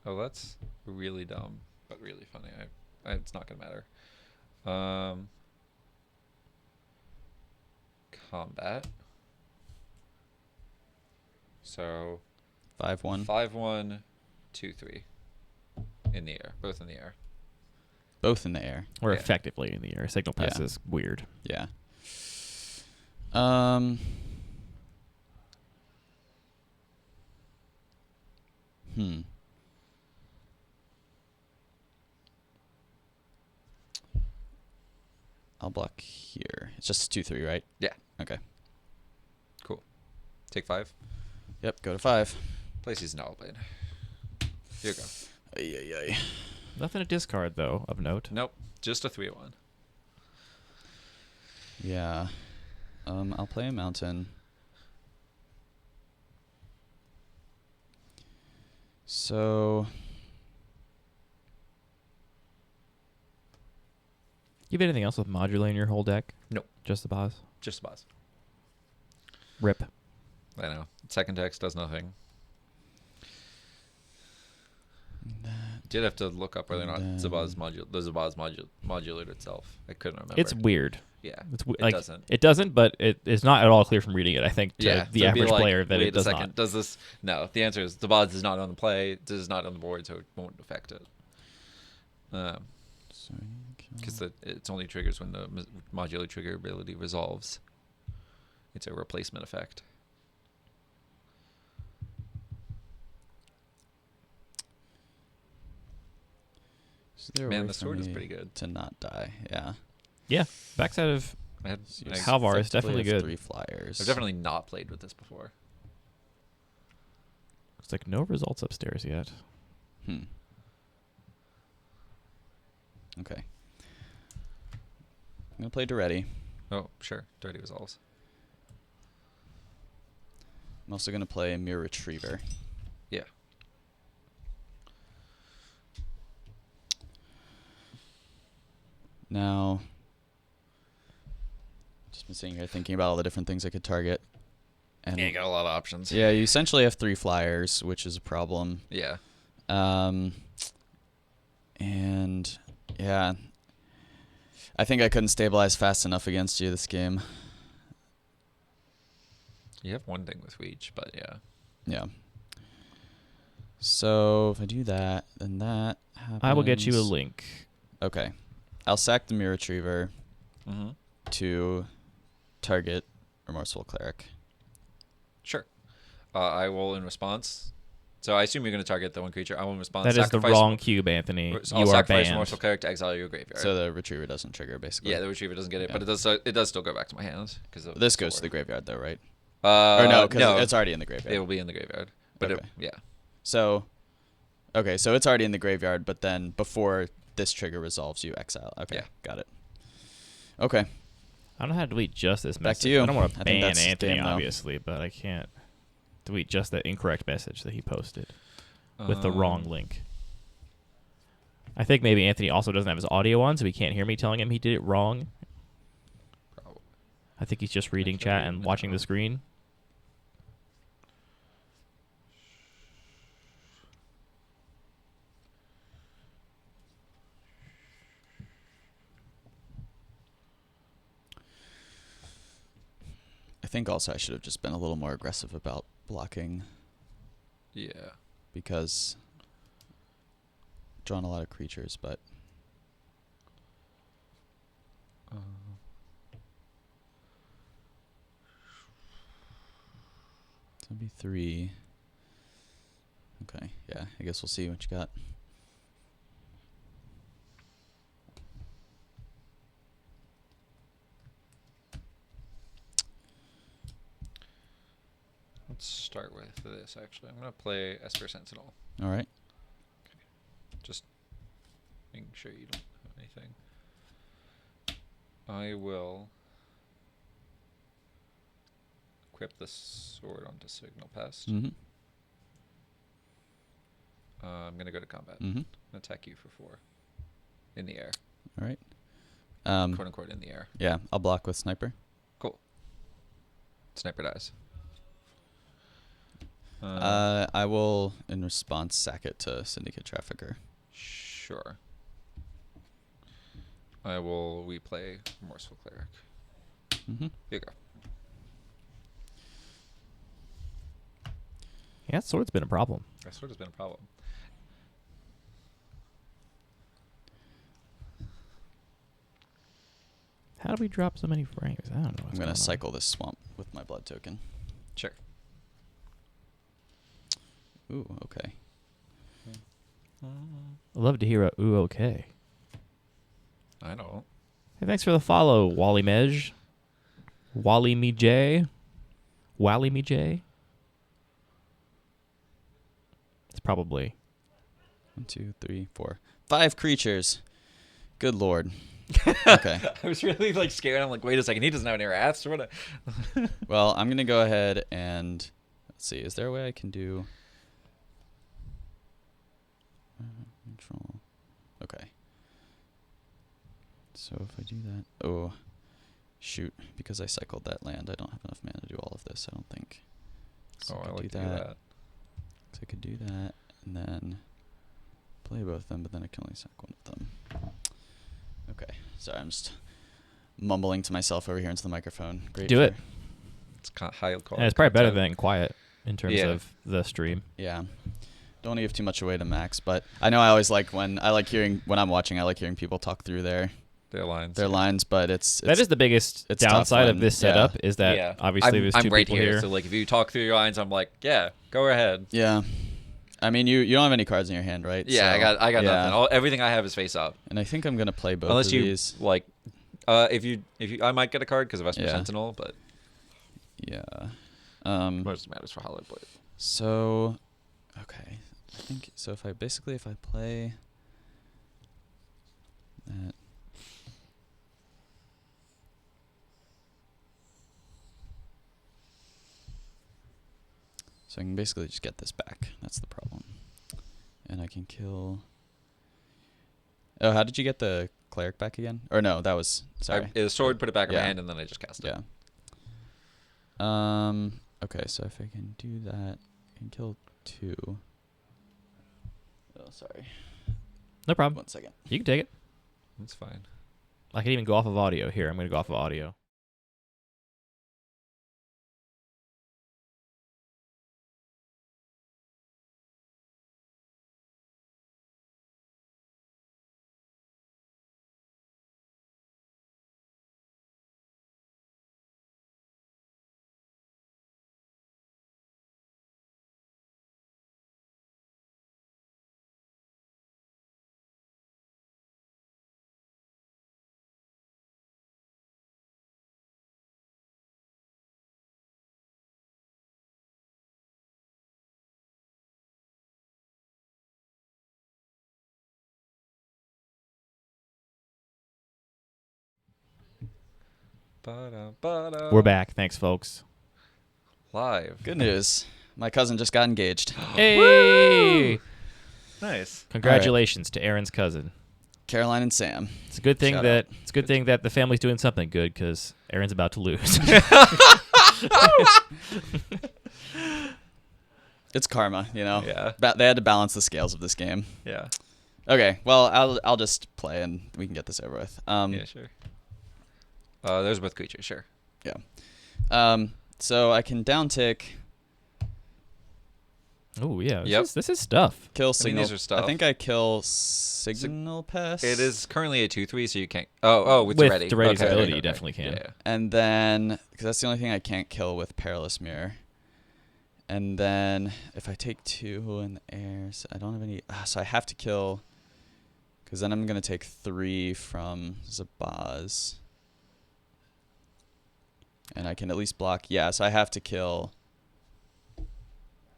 Oh, that's really dumb, but really funny. It's not gonna matter. Combat. So 5/1. 5/1, 2/3. In the air, both in the air. Both in the air. Or Yeah. effectively in the air. Signal pass Yeah. is weird. Yeah. Hmm. block here. It's just 2/3, right? Yeah. Okay. Cool. Take 5. Yep. Go to 5. Play Season Blade. Here you go. Ay, ay, ay. Nothing to discard, though, of note. Nope. Just a 3/1. Yeah. I'll play a mountain. So You have anything else with modular in your whole deck? Nope. Just the boss? Just the boss. Rip. I know. Second text does nothing. Did have to look up whether or not the Zabaz modulated itself. I couldn't remember. It's weird. Yeah. It like, doesn't. It doesn't, but it's not at all clear from reading it, I think, to the average like, player that wait it does a second, not. Does this? No. The answer is Zabaz is not on the play. This is not on the board, so it won't affect it. Because it only triggers when the modular trigger ability resolves. It's a replacement effect. Man, the sword is pretty good. To not die, yeah. Yeah, backside of I had Halvar is definitely good. 3 flyers. I've definitely not played with this before. Looks like no results upstairs yet. Okay. I'm gonna play Duretti. Oh, sure. Dirty resolves. I'm also gonna play Mirror Retriever. Yeah. Now, just been sitting here thinking about all the different things I could target. And Yeah, you got a lot of options. yeah, you essentially have 3 flyers, which is a problem. Yeah. And yeah, I think I couldn't stabilize fast enough against you this game. You have one thing with Reach, but yeah. Yeah. So if I do that, then that happens. I will get you a link. Okay. I'll sack the Mirror Retriever Mm-hmm. to target Remorseful Cleric. Sure. I will, in response. So I assume you're going to target the one creature. I will in response. That is the wrong cube, Anthony. I'll You are sacrifice banned. Remorseful Cleric to exile your graveyard. So the Retriever doesn't trigger, basically. Yeah, the Retriever doesn't get it, Yeah. but it does still go back to my hands. This goes to the graveyard, though, right? Or no, because it's already in the graveyard. It will be in the graveyard. But Okay. yeah. So, okay, so it's already in the graveyard, but then before this trigger resolves, you exile. Okay, Yeah. got it. Okay. I don't know how to delete just this Back message. to you. I don't want to I think ban that's Anthony, game, though. obviously, but I can't delete just that incorrect message that he posted with the wrong link. I think maybe Anthony also doesn't have his audio on, so he can't hear me telling him he did it wrong. Probably. I think he's just reading chat and watching the screen. I think also I should have just been a little more aggressive about blocking Yeah. because drawn a lot of creatures, but so it'd be 3. Okay, yeah, I guess we'll see what you got. Let's start with this, actually. I'm going to play Esper Sentinel. All right. Just making sure you don't have anything. I will equip the sword onto Signal Pest. Mm-hmm. I'm going to go to combat. Mm-hmm. Attack you for 4. In the air. All right. Quote unquote in the air. Yeah, I'll block with Sniper. Cool. Sniper dies. I will, in response, sack it to Syndicate Trafficker. Sure. I will replay Remorseful Cleric. Mm-hmm. Here you go. Yeah, that sword's been a problem. That sword has been a problem. How do we drop so many frames? I don't know. I'm going to cycle this swamp with my blood token. Sure. Ooh, okay. I'd love to hear a ooh okay. I don't. Hey, thanks for the follow, Wally Mej. Wally Me J. Wally Me J. It's probably 1, 2, 3, 4, 5 creatures. Good lord. Okay. I was really like scared. I'm like, wait a second, he doesn't have any wraths or what? Well, I'm gonna go ahead and let's see. Is there a way I can do control? Okay. So if I do that, oh, shoot! Because I cycled that land, I don't have enough mana to do all of this. I don't think. So Oh, I I could like do to do that. that. So I could do that and then play both of them, but then I can only sack one of them. Okay. Sorry, I'm just mumbling to myself over here into the microphone. Great. Do it. It's high quality. And it's probably better content. than quiet in terms Yeah. of the stream. Yeah. Don't want to give too much away to Max, but I know I always like when I'm watching, I like hearing people talk through their lines. lines, but it's That is the biggest it's tough downside of when- this yeah. setup is that Yeah. obviously I'm, there's I'm two right people here, here. so like if you talk through your lines, I'm like, yeah, go ahead. yeah. I mean, you don't have any cards in your hand, right? Yeah, So, I got yeah. nothing. Everything I have is face up. And I think I'm gonna play both Unless of you these. like, if you I might get a card because of Vesper Yeah. Sentinel, but Yeah. most matters for Hollow Blade. So, okay. I think so. If I play that. So I can basically just get this back. That's the problem. And I can kill. Oh, how did you get the cleric back again? Or no, that was sorry. The sword, put it back in my Yeah. hand, and then I just cast it. Yeah. Okay, so if I can do that, I can kill 2. Oh, sorry. No problem. 1 second. You can take it. That's fine. I can even go off of audio. Here, I'm going to go off of audio. Ba-da-ba-da. We're back. Thanks, folks. Live. Good news. My cousin just got engaged. Hey! Nice. Congratulations to Aaron's cousin. Caroline and Sam. It's a good thing Shout that the family's doing something good because Aaron's about to lose. It's karma, you know. Yeah. They had to balance the scales of this game. Yeah. Okay, well, I'll just play and we can get this over with. Yeah, sure. There's both creatures, sure. Yeah. So I can downtick, Oh yeah. Yep. This is stuff. kill I mean, signal. these are stuff. I think I kill signal pest. It is currently a 2/3, so you can't. Oh, with With Ready. Duretti's Okay, ability, okay, you okay. definitely can. Yeah. And then, because that's the only thing I can't kill with Perilous Mirror. And then if I take 2 in the air, so I don't have any. So I have to kill, because then I'm gonna take 3 from Zabaz. And I can at least block. Yeah, so I have to kill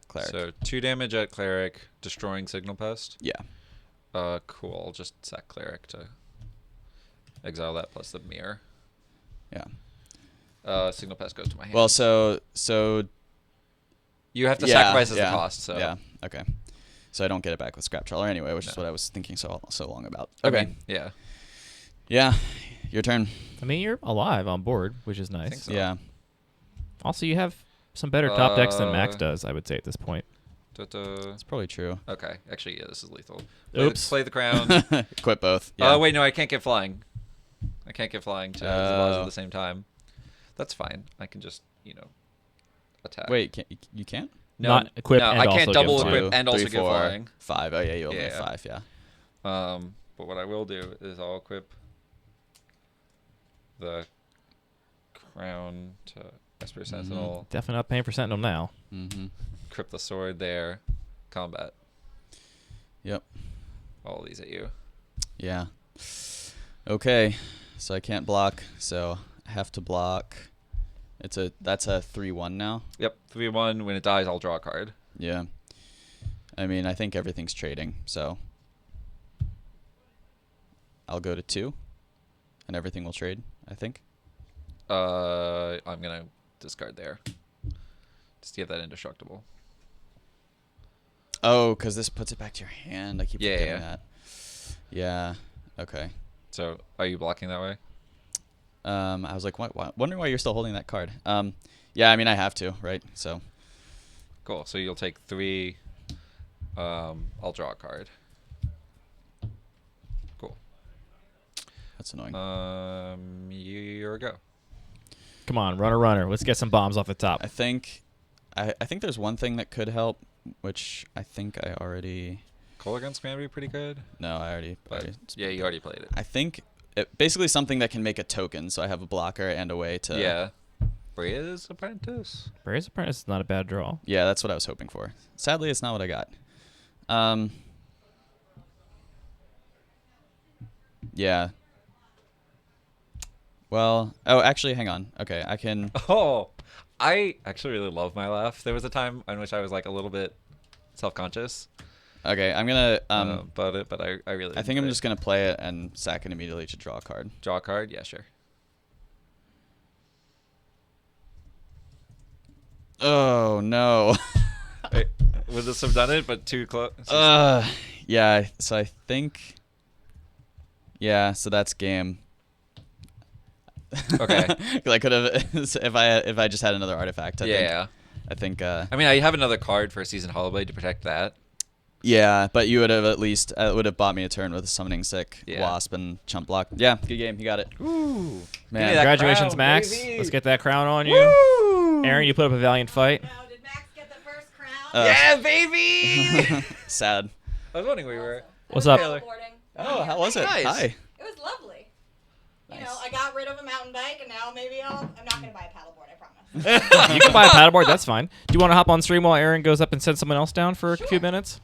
Cleric. So 2 damage at Cleric, destroying Signal Pest. Yeah. Cool. I'll just sack Cleric to exile that plus the mirror. Yeah. Signal Pest goes to my hand. Well, so you have to yeah, sacrifice as yeah, the cost. So yeah. Okay. So I don't get it back with Scrap Trawler anyway, which is No. what I was thinking so long about. I Okay. mean, yeah. Yeah. Your turn. I mean, you're alive on board, which is nice. think so. Yeah. Also, you have some better top decks than Max Uh, does, I would say, at this point. It's probably true. Okay. Actually, yeah, this is lethal. Oops. Play the crown. Quit both. Yeah. Oh, wait, no, I can't get flying. I can't get flying to Zabaz at the same time. That's fine. I can just, attack. Wait, you can't? No, Not equip no, and I also can't give double flying. equip and also 3, get 4, flying. 5. Oh, yeah, you only have Yeah. 5, yeah. But what I will do is I'll equip the crown to Esper Sentinel, Definitely not paying for Sentinel now. Mm-hmm. equip the sword there, combat. Yep. All these at you. Yeah. Okay. so I can't block. So I have to block. That's a 3-1 now. Yep, 3-1. When it dies, I'll draw a card. Yeah. I mean, I think everything's trading, so I'll go to 2, and everything will trade, I think. I'm gonna discard there. Just to get that indestructible. Oh, because this puts it back to your hand. I keep forgetting Yeah. that. Yeah. Okay. So, are you blocking that way? I was like, wondering why you're still holding that card. Yeah, I mean, I have to, right? So. Cool. So you'll take 3. I'll draw a card. Cool. That's annoying. Here we go. Come on, runner. Let's get some bombs off the top. I think there's one thing that could help, which I think I already. Color gonna be pretty good. No, I already. Yeah, you already played it. I think basically something that can make a token, so I have a blocker and a way to. Yeah. Breya's Apprentice. Breya's Apprentice is not a bad draw. Yeah, that's what I was hoping for. Sadly, it's not what I got. Yeah. Well, actually, hang on. Okay, I can. Oh, I actually really love my laugh. There was a time in which I was like a little bit self-conscious. Okay, I'm gonna. But I really. I think I'm just gonna play it and sack it immediately to draw a card. Draw a card. Yeah, sure. Oh no. Wait, would this have done it? But too close. Yeah. So I think. Yeah. So that's game. Okay. 'Cause I could have if I just had another artifact. Yeah. I think. I mean, I have another card for a Season Hollowblade to protect that. Yeah, but you would have at least would have bought me a turn with a summoning sick wasp and chump block. Yeah, good game. You got it. Ooh. Man, Congratulations, crown, Max. baby. Let's get that crown on you. Woo! Aaron, you put up a valiant fight. Now, did Max get the first crown? Yeah, baby. sad. I was wondering where you were. What's up? Taylor. Paddleboarding. Oh, how was it? Nice. Hi. It was lovely. You know, I got rid of a mountain bike, and now maybe I'm not going to buy a paddleboard, I promise. You can buy a paddleboard. That's fine. Do you want to hop on stream while Aaron goes up and send someone else down for a few minutes?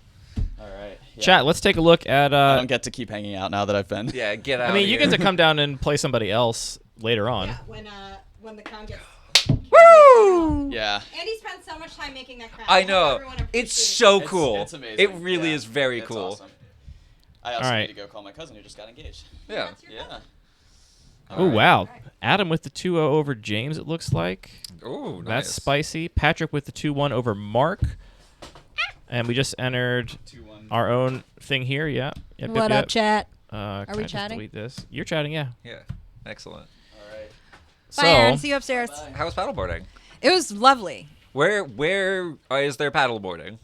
All right. Yeah. Chat, let's take a look at... I don't get to keep hanging out now that I've been. Yeah, get out. I mean, of you here. get to come down and play somebody else later on. Yeah, when the crown gets... Woo! Yeah. Andy spent so much time making that crown. I hope know. everyone It's appreciates so it. cool. It's amazing. It really Yeah. is very It's cool. awesome. I also All right. need to go call my cousin who just got engaged. Yeah. That's your Yeah. cousin. Oh, wow. Adam with the 2-0 over James, it looks like. Ooh, nice. That's spicy. Patrick with the 2-1 over Mark. And we just entered 2-1. our own thing here. Yeah. Yep, What up, chat? Are we chatting? Delete this? You're chatting, yeah. Yeah. Excellent. All right. Bye, Aaron. So, See you upstairs. Bye. How was paddleboarding? It was lovely. Where is there paddleboarding?